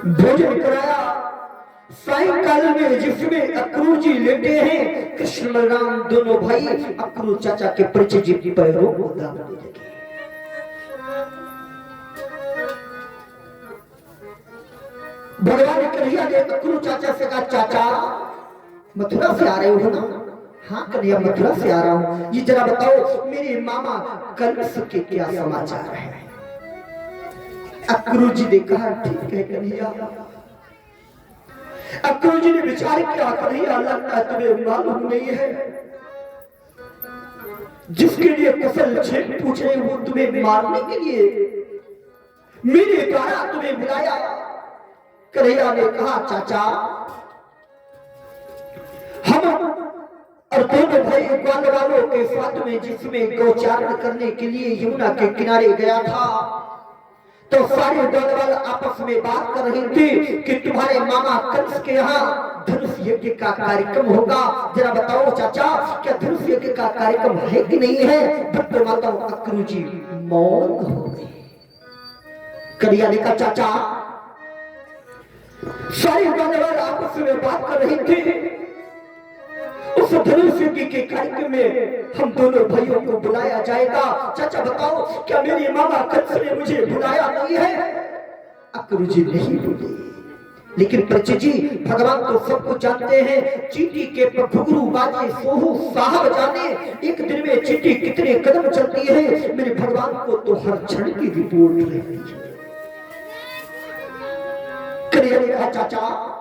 भोजन कराया। सायंकाल में जिसमें अक्रू जी लेटे हैं, कृष्ण बलराम दोनों भाई अक्रू चाचा के परिचय जी की पैरों को दाबने लगे। भगवान कन्हैया ने अक्रू चाचा से कहा, चाचा मथुरा से आ रहे हो ना? हाँ कन्हैया मथुरा से आ रहा हूँ। ये जरा बताओ मेरे मामा कंस के क्या समाचार है? अक्रू जी ने कहा, ठीक है कन्हैया। अक्रू जी ने विचार किया, कन्हैया लगता है तुम्हें मालूम नहीं है, जिसके लिए कुशल छेद पूछे वो तुम्हें मारने के लिए मेरे द्वारा तुम्हें बुलाया। कन्हैया ने कहा, चाचा हम और दोनों भाई ग्वाल वालों के साथ में जिसमें गौचारण करने के लिए यमुना के किनारे गया था, तो सारे ग्वाल आपस में बात कर रहे थे कि तुम्हारे मामा कंस के यहाँ धनुष यज्ञ का कार्यक्रम होगा। जरा बताओ चाचा, क्या धनुष यज्ञ का कार्यक्रम है कि नहीं है? भक्त माता अक्रू जी मौन हो गए। कन्हैया ने कहा, चाचा सारे ग्वाल आपस में बात कर रहे थे, उस धनुष यज्ञ के कार्यक्रम में हम दोनों भाइयों को बुलाया जाएगा। चाचा बताओ, क्या मेरे मामा कंस ने मुझे बुलाया नहीं है? अक्रू जी नहीं बोले। लेकिन परिचय जी, भगवान तो सब कुछ जानते हैं। चींटी के घुघरू बाजे सोहू साहब जाने, एक दिन में चींटी कितने कदम चलती है, मेरे भगवान को तो हर क्षण की रिपोर्ट रहती है। कन्हैया ने कहा, चाचा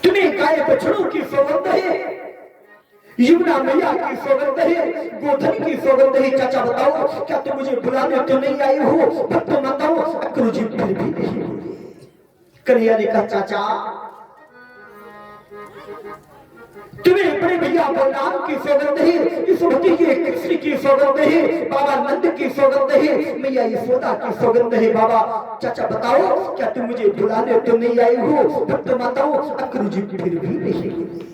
तुम्हें गाय बछड़ों की सौगंध है, यमुना मैया की सौगंध है, गोधन की सौगंध है। चाचा बताओ, क्या तुम मुझे बुलाने तो नहीं आए हो? भक्त माताओं अक्रू जी फिर भी नहीं बोले। कन्हैया ने कहा, चाचा तुम्हें बड़े भैया बलराम की सौगंध है, इस भक्ति के कृष्ण की सौगंध है, बाबा नंद की सौगंध है, मैया यशोदा की सौगंध है। बाबा चाचा बताओ, क्या तुम मुझे बुलाने तो नहीं आए हो? भक्त माताओं अक्रू जी फिर भी नहीं बोले।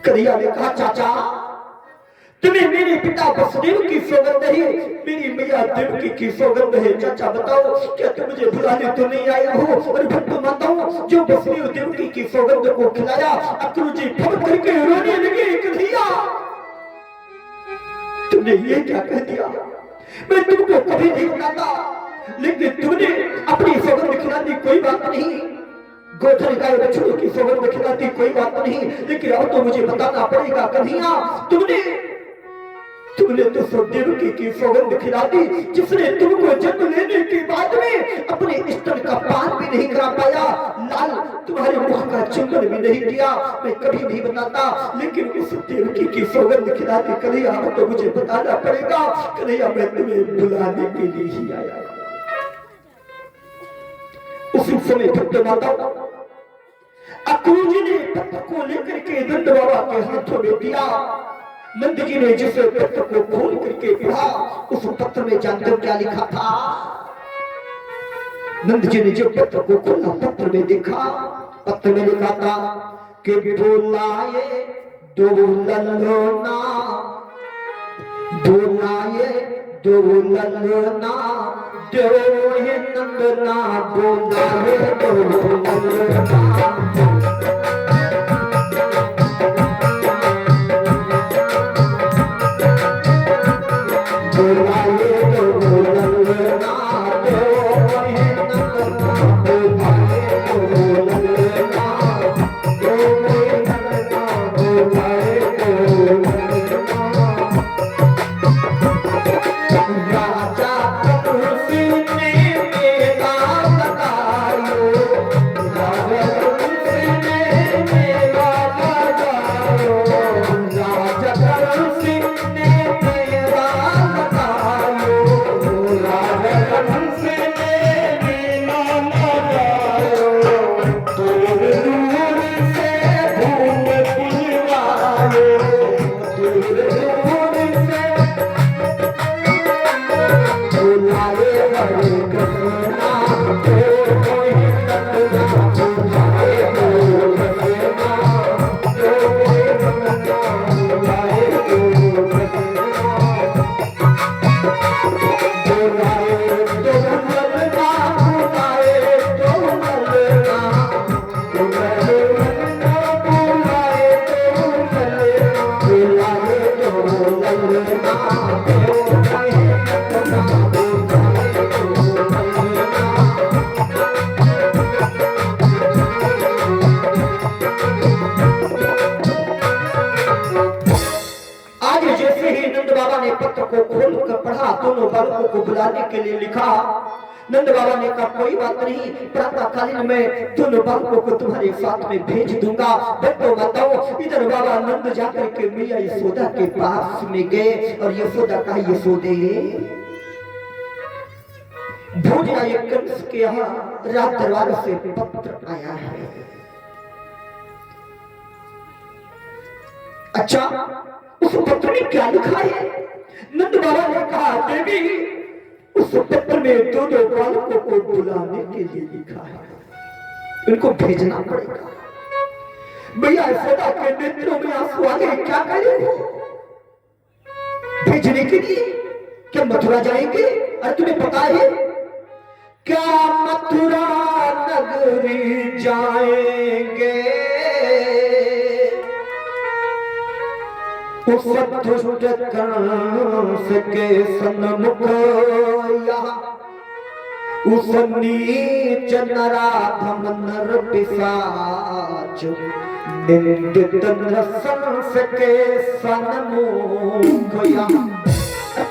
कन्हैया ने कहा, चाचा तुम्हें मेरे पिता वसुदेव की सौगंध है, मेरी मैया देवकी की सौगंध है। चाचा बताओ, क्या तुम मुझे बुलाने तो नहीं आए हो? और भक्त माताओं जो वसुदेव देवकी की सौगंध को खिलाया, अक्रू जी फट करके रोने लगे। कन्हैया तुमने ये क्या कह दिया? मैं तुमको कभी नहीं बताता, लेकिन तुमने अपनी सौगंध खिला दी, कोई बात नहीं। गोधन गाय बछड़ों की सौगंध खिलाती, कोई बात नहीं, लेकिन अब तो मुझे बताना पड़ेगा। कन्हैया तुमने तो देवकी की सौगंध खिला दी, जिसने तुमको जन्म लेने के बाद में अपने स्तन का पान भी नहीं करा पाया, लाल तुम्हारे मुख का चुंबन भी नहीं किया। मैं कभी नहीं बताता, लेकिन उस देवकी की सौगंध खिला दी। कन्हैया तो मुझे बताना पड़ेगा। कन्हैया मैं तुम्हें बुलाने के लिए ही आया। उसी समय भक्त माता अक्रू जी ने पत्र को लेकर के नंद बाबा के हाथों में दिया। नंद जी ने जिस पत्र को खोल करके पढ़ा, उस पत्र में जानते हो क्या लिखा था? नंद जी ने जो पत्र को खोला, पत्र में देखा, पत्र में लिखा था कि बुलाए दुल्हना, बुलाए दुल्हना, दोहे नंदना, बुलाए दुल्हना। के लिए लिखा। नंद बाबा ने कहा कोई बात नहीं, प्रातःकालीन में दोनों बालकों को तुम्हारे साथ में भेज दूंगा। तो बताओ, इधर बाबा नंद जाकर के मैया यशोदा के पास में गए और यशोदा कहा यशोदे भोजना ये कंस के यहाँ रात दरबार से पत्र आया है। अच्छा, उस पत्र में क्या लिखा है? नंद बाबा ने कहा देवी, उस पत्र में दोनों बालकों को बुलाने के लिए लिखा है, उनको भेजना पड़ेगा। भैया यशोदा के नेत्रों में आंसू आ गए, क्या करें? भेजने के लिए क्या मथुरा जाएंगे? और तुम्हें पता है क्या मथुरा नगरी जाएंगे उस दुष्ट कंस के सन्मुख, उस नीच नराधम नर पिशाच निंदित नृशंस के सन्मुख।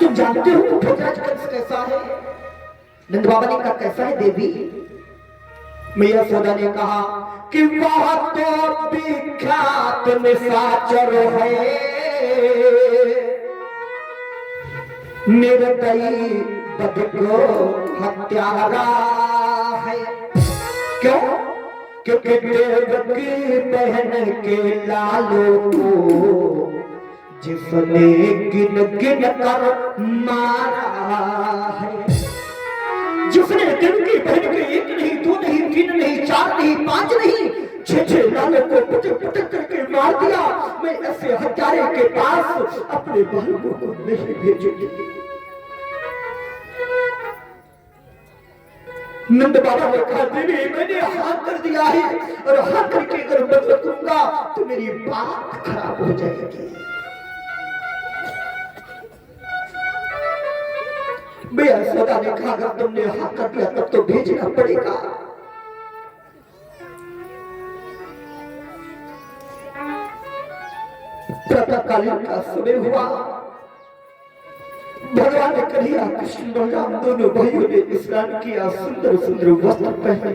तुम जानते हो भोजराज कंस कैसा है? नंद बाबा ने कहा कैसा है देवी? मैया यशोदा ने कहा कि वह तो विख्यात निशाचर है, निर्दयी बदको हत्यारा है। क्यों? क्योंकि देवकी बहन के लालों को जिसने गिन गिन कर मारा है, जिसने देवकी बहन के एक नहीं, दो नहीं, तीन नहीं, चार नहीं, पांच नहीं, छह लालों को पटक पटक करके मार दिया। मैं ऐसे हत्यारे के पास अपने बालकों को नहीं भेजूंगी। नंद बाबा ने कहा देवी मैंने हाँ कर दिया है, और हाँ करके अगर बदला करूंगा तो मेरी बात खराब हो जाएगी। मैया यशोदा ने कहा अगर तुमने हाँ कर दिया तब तो भेजना पड़ेगा। प्रातःकालीन का समय हुआ। भगवान कन्हैया कृष्ण बलराम दोनों भाइयों ने स्नान किया, सुंदर सुंदर वस्त्र पहने।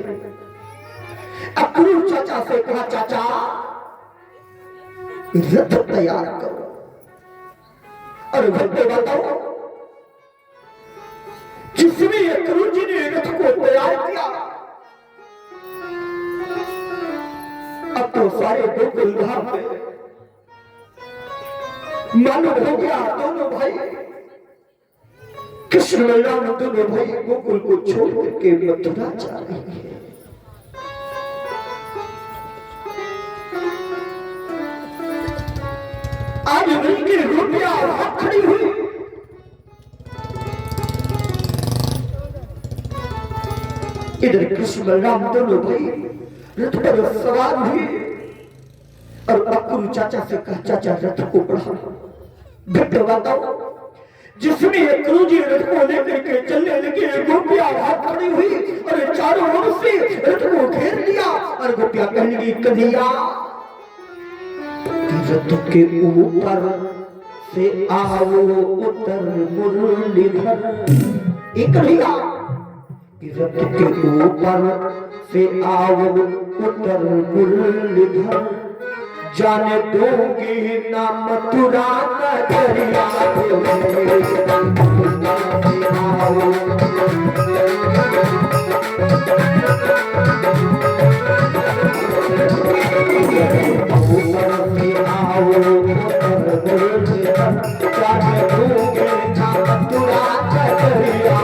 अक्रूर चाचा से कहा चाचा रथ तैयार करो। और भक्तों बताओ, जिसमें अक्रूर जी ने रथ को तैयार किया, अब तो सारे गोकुल धाम में मालूम हो गया दोनों भाई कृष्ण बलराम दोनों भाई गोकुल को छोड़ करके मथुरा जा रहे हैं। आज उनकी रुपया हाथ खड़ी हुई। इधर कृष्ण बलराम दोनों भाई रथ पर सवार हुए और अक्रूर चाचा से कहा चाचा रथ को बढ़ाओ। भट्ट बताओ, जिसमें अक्रूर जी रथ को लेकर के चलने लगे, गोपियां हाथ खड़ी हुई और चारों ओर से रथ को घेर लिया और गोपियां कहने लगी कन्हैया रथ के ऊपर से आओ उतर मुरलीधर। एक कन्हैया रथ के ऊपर से आओ उतर मुरलीधर, जाने दूंगी ना मथुरा नगरिया। जाने दूंगी ना मथुरा नगरिया।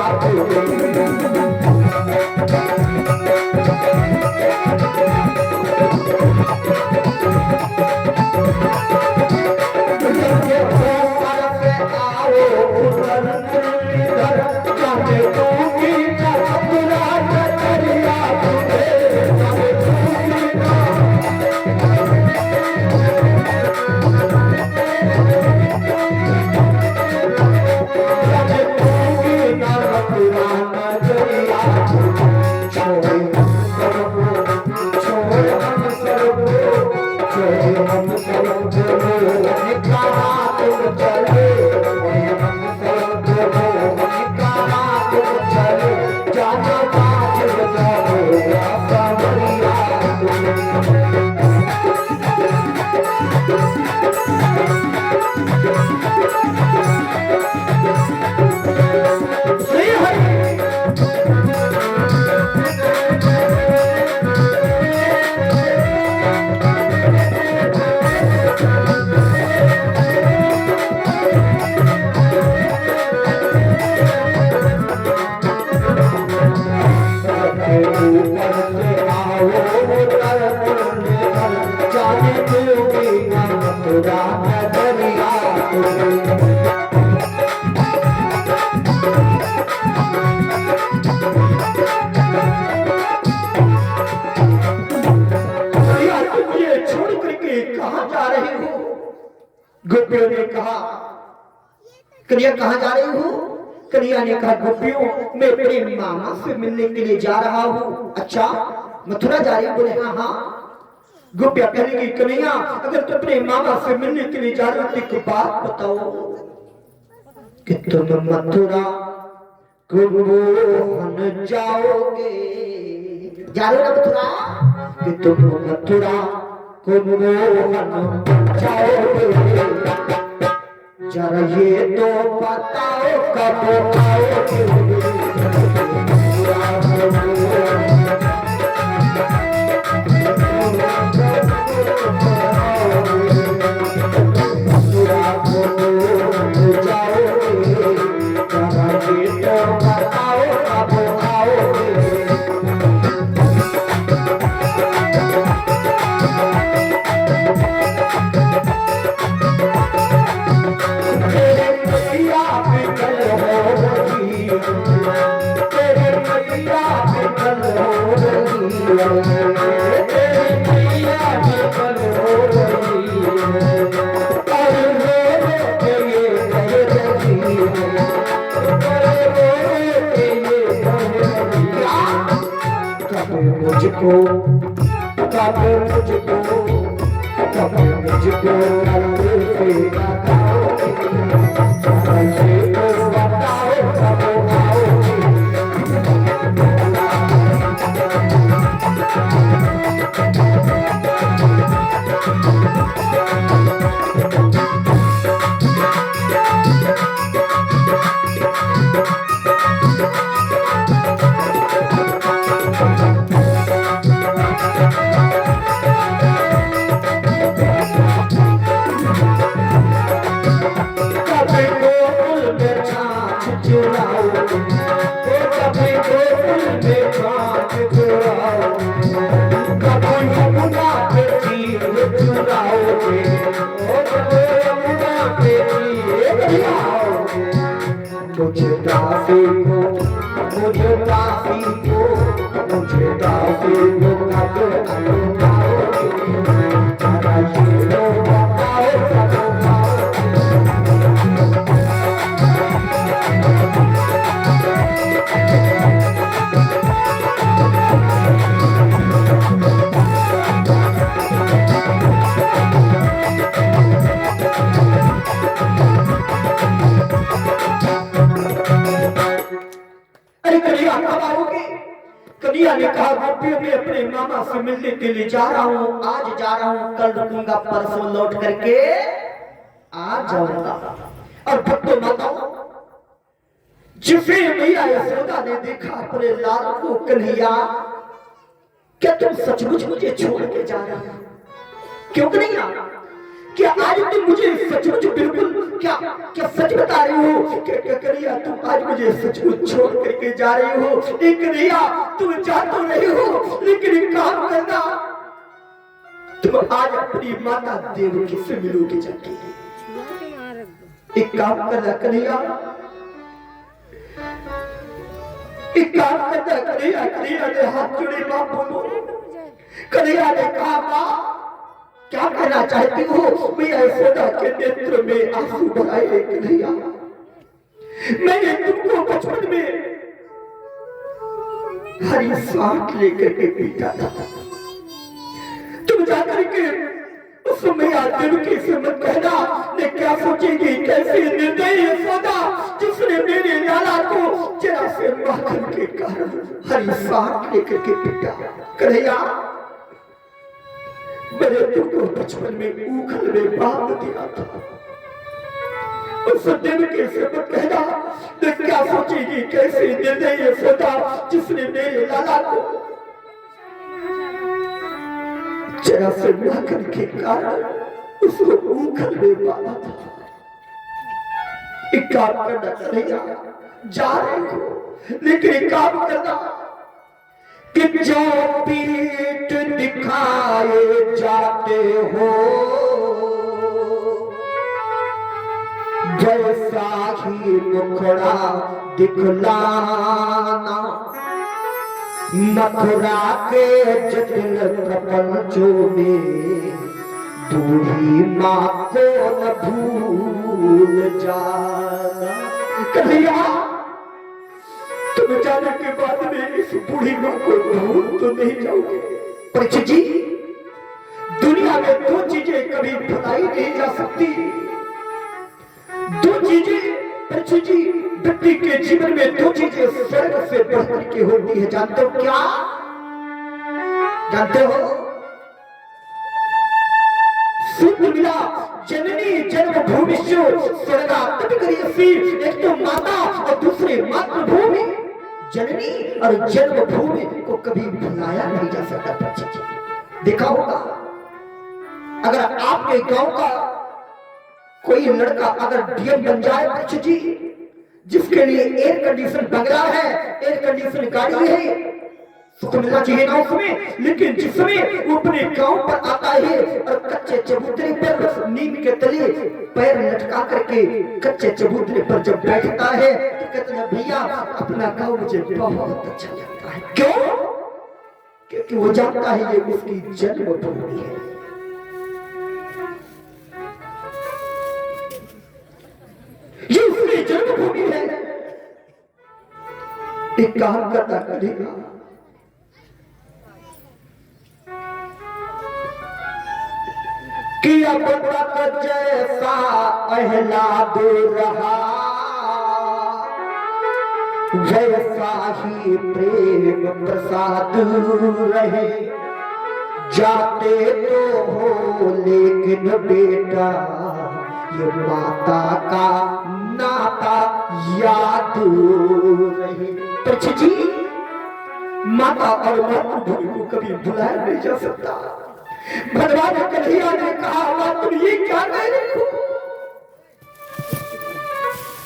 गोपियों ने कहा, कन्हैया कहाँ जा रही हो? कन्हैया ने कहा, गोपियों मैं अपने मामा से मिलने के लिए जा रहा हूँ। अच्छा मथुरा जा रही हो? बोले हाँ हाँ। गोपिया कहेगी, कन्हैया अगर तुम अपने मामा से मिलने के लिए जा रहे हो तो एक बात बताओ कि तुम मथुरा कुंभोहन जाओगे? जा रहे हो ना मथुरा? कि तुम मथुरा कुंभोहन जाओगे? जरा ये तो बताओ कब आओगे? मुझको कब मुझको कब मुझको से बताओ कब आओगे? मुझे काफी को मुझे काफी को मुझे काफी को कब कन्हैया ने कहा, गोपियों में अपने मामा से मिलने के लिए जा रहा हूँ, आज जा रहा हूँ, कल रुकूंगा, परसों लौट करके आ जाऊंगा। और भक्तों माताओं, जिसे मैया यशोदा ने देखा अपने लाल को, कन्हैया क्या तुम सचमुच मुझे छोड़ के जा रहे हो? क्यों कन्हैया? क्या आज तुम मुझे सचमुच बिल्कुल क्या क्या सच बता रही हो? क्या कन्हैया तुम आज मुझे सचमुच छोड़ करके जा रही हो? एक कन्हैया तुम जा तो रही हो, लेकिन एक काम करना, तुम आज अपनी माता देवकी से मिलोगे जाके। एक काम करना कन्हैया, एक काम करना कन्हैया। कन्हैया ने हाथ जोड़े, मां बोलो। कन्हैया ने कहा, मां क्या कहना चाहती हो? मैया यशोदा के नेत्र में आंसू भराए। कन्हैया मैंने तुमको बचपन में हरी सांप लेकर के पीटा था, तुम जाकर के उस मैया देवकी से मत कहना, ने क्या सोचेगी? कैसे निर्दयी यशोदा जिसने मेरे लाला को जरा से माखन के कारण हरी सांप लेकर के पीटा। कन्हैया मैंने तुमको बचपन में उखल में बांध दिया था, उस दिन कैसे मत कहना, तो क्या सोचेगी कैसे निर्दयी यशोदा जिसने मेरे लाला को जरा से नाखन के कारण उसको उखल में पाला था। एक काम करना चलेगा, जा रहे हो, लेकिन एक काम करना कि जो पीठ दिखाए जाते हो जैसा ही मुखड़ा दिखलाना, मथुरा के जटिल प्रपंचों में दूरी माँ को न भूल जाना। कन्हैया, तुम जाने के बाद में इस बूढ़ी माँ को भूल तो नहीं जाओगे। परीक्षित जी, दुनिया में दो चीजें कभी भुलाई नहीं जा सकती। दो चीजें परीक्षित जी, व्यक्ति के जीवन में दो चीजें स्वर्ग से बढ़कर के होती है। जानते हो क्या? जानते हो? सूत्र मिला, जननी जन्मभूमि स्वर्गा तटकरीयसी। एक तो माता और दूसरे मातृभूमि। जननी और जन्मभूमि को कभी भुलाया नहीं जा सकता। परीक्षित जी, देखा होगा अगर आपके गांव का कोई लड़का अगर डीएम बन जाए परीक्षित जी, जिसके लिए एयर कंडीशन बंगला है, एयर कंडीशन गाड़ी है, सुख मिलना चाहिए ना उसमें। लेकिन जिस समय वो अपने गांव पर आता है और कच्चे चबूतरे पर नीम के तले पैर लटका करके कच्चे चबूतरे पर जब बैठता है तो कहते हैं भैया अपना गांव मुझे बहुत अच्छा लगता है। क्यों? क्योंकि वो जानता है ये उसकी जन्मभूमि है। ये उसकी जन्मभूमि है। एक काम करना करेगा, कि अब तक जैसा अहलाद रहा वैसा ही प्रेम प्रसाद रहे। जाते तो हो लेकिन बेटा ये माता का नाता याद रहे। परीक्षित जी, माता और मातृभूमि को कभी भुलाया नहीं जा सकता। भगवान कन्हैया ने कहा तुम ये क्या कह रहे हो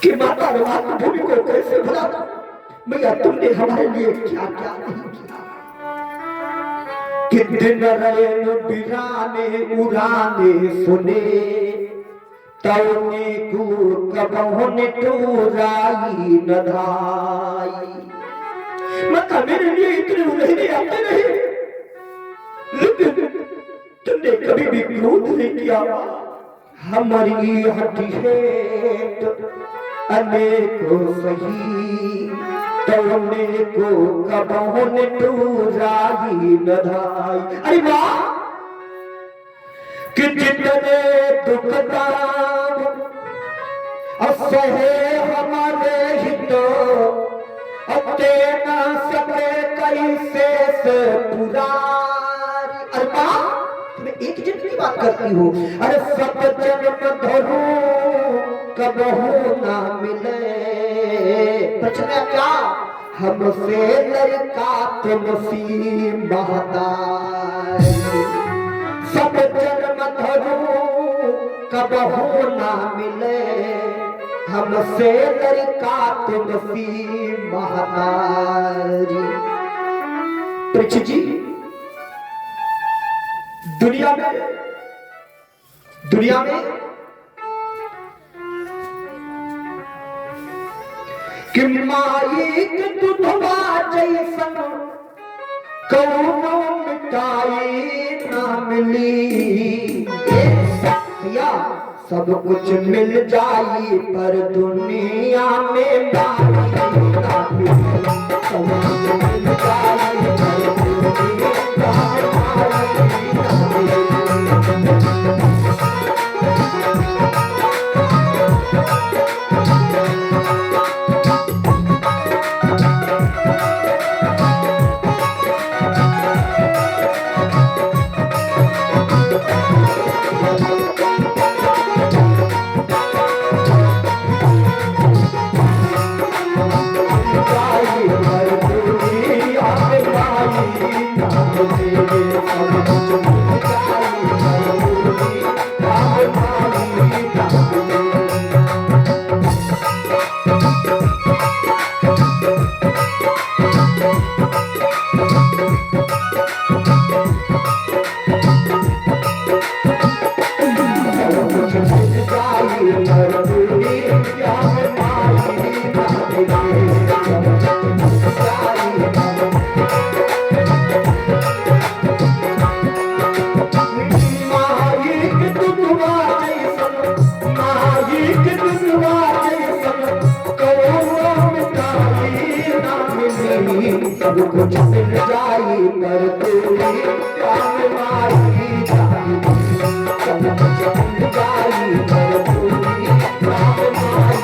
कि माता और मातृभूमि को कैसे भुला दो? भैया तुमने हमारे लिए क्या क्या नहीं किया। कि दिन रैन बिराने उड़ाने सुने तौने को कबहुन टूराई न धाई। मतलब मेरे लिए इतने उलझने आते नहीं, लेकिन तुमने कभी भी क्रोध नहीं किया। हमारी हठीट अनेको सही तौने को कबहुन टूराई न धाई। अरे वाह, कि जितने दुख दाम असहे हमारे हित अते न सके कैसे से पुरारी। अरे माँ, तुम्हें एक जन्म की बात करती हो। अरे सब जन्म धरू कबहू ना मिले। बचना क्या? हमसे लड़का तुमसी महतारी। सब जन्म धरू कबहू ना मिले, हमसे लड़का तुमसी महतारी। परीक्षित जी, दुनिया में कि माई के दुधवा जैसन कौनो मिठाई ना मिली। भैया सब कुछ मिल जाई पर दुनिया में माई ना मिली। सब कुछ मिल जाई पर दुनिया में माई ना मिली। सब कुछ मिल जाई पर तेरी काम आई जाई, सब कुछ मिल जाई पर तेरी काम आई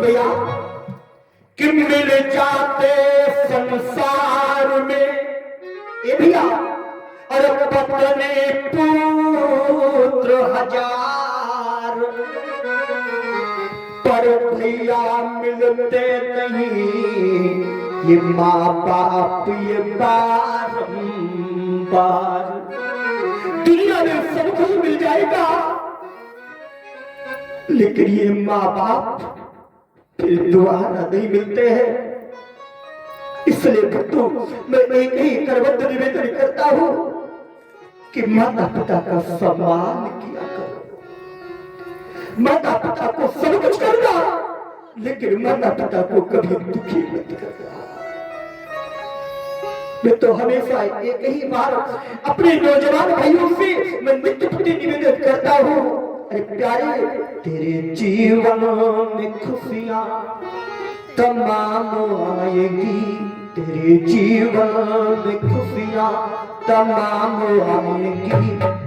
भैया कि मिल जाते संसार में ये भैया और पत्नी पुत्र हजार, पर भैया मिलते नहीं ये माँ बाप ये बारंबार। दुनिया में सब कुछ मिल जाएगा लेकिन ये माँ बाप फिर दोबारा नहीं मिलते हैं। इसलिए भक्तों मैं कहीं करवत निवेदन करता हूं कि माता पिता का सम्मान किया करो, माता पिता को सब कुछ करना लेकिन माता पिता को कभी दुखी मत करना। मैं तो हमेशा एक ही बार अपने नौजवान भाइयों से मैं नित्य प्रति निवेदन करता हूं, अरे प्यारे तेरे जीवन में खुशियां तमाम आएगी, तेरे जीवन में खुशियां तमाम आएगी,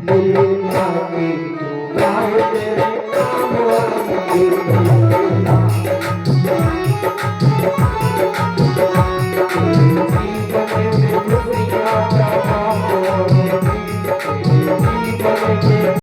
लेना की दुआएं तेरे काम आएगी।